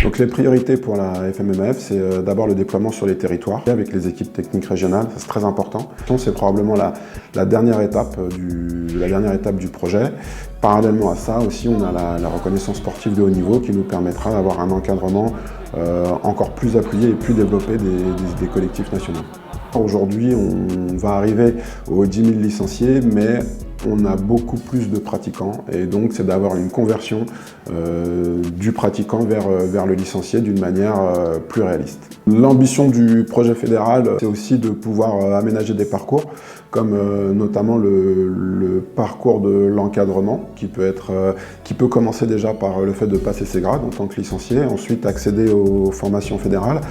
Donc les priorités pour la FMMF, c'est d'abord le déploiement sur les territoires avec les équipes techniques régionales, c'est très important. C'est probablement la dernière étape du projet. Parallèlement à ça aussi, on a la reconnaissance sportive de haut niveau qui nous permettra d'avoir un encadrement encore plus appuyé et plus développé des collectifs nationaux. Aujourd'hui, on va arriver aux 10 000 licenciés, mais on a beaucoup plus de pratiquants et donc c'est d'avoir une conversion du pratiquant vers le licencié d'une manière plus réaliste. L'ambition du projet fédéral, c'est aussi de pouvoir aménager des parcours, comme notamment le parcours de l'encadrement, qui peut commencer déjà par le fait de passer ses grades en tant que licencié, ensuite accéder aux formations fédérales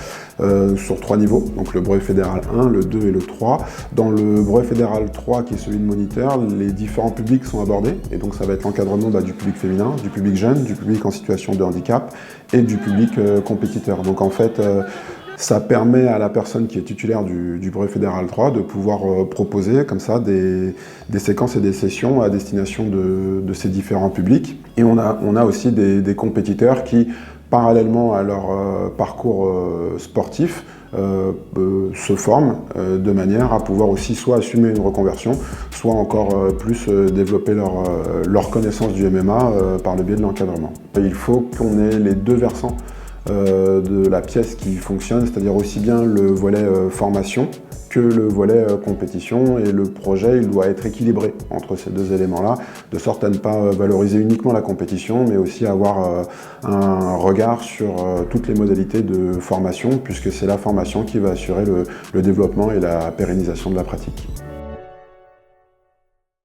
sur 3 niveaux, donc le brevet fédéral 1, le 2 et le 3. Dans le brevet fédéral 3, qui est celui de moniteur, les différents publics sont abordés, et donc ça va être l'encadrement du public féminin, du public jeune, du public en situation de handicap et du public compétiteur. Donc en fait, ça permet à la personne qui est titulaire du brevet fédéral 3 de pouvoir proposer comme ça des séquences et des sessions à destination de ces différents publics. Et on a aussi des compétiteurs qui, parallèlement à leur parcours sportif, se forment de manière à pouvoir aussi soit assumer une reconversion, soit encore plus développer leur connaissance du MMA par le biais de l'encadrement. Il faut qu'on ait les deux versants de la pièce qui fonctionne, c'est-à-dire aussi bien le volet formation que le volet compétition, et le projet il doit être équilibré entre ces deux éléments-là, de sorte à ne pas valoriser uniquement la compétition, mais aussi avoir un regard sur toutes les modalités de formation, puisque c'est la formation qui va assurer le développement et la pérennisation de la pratique.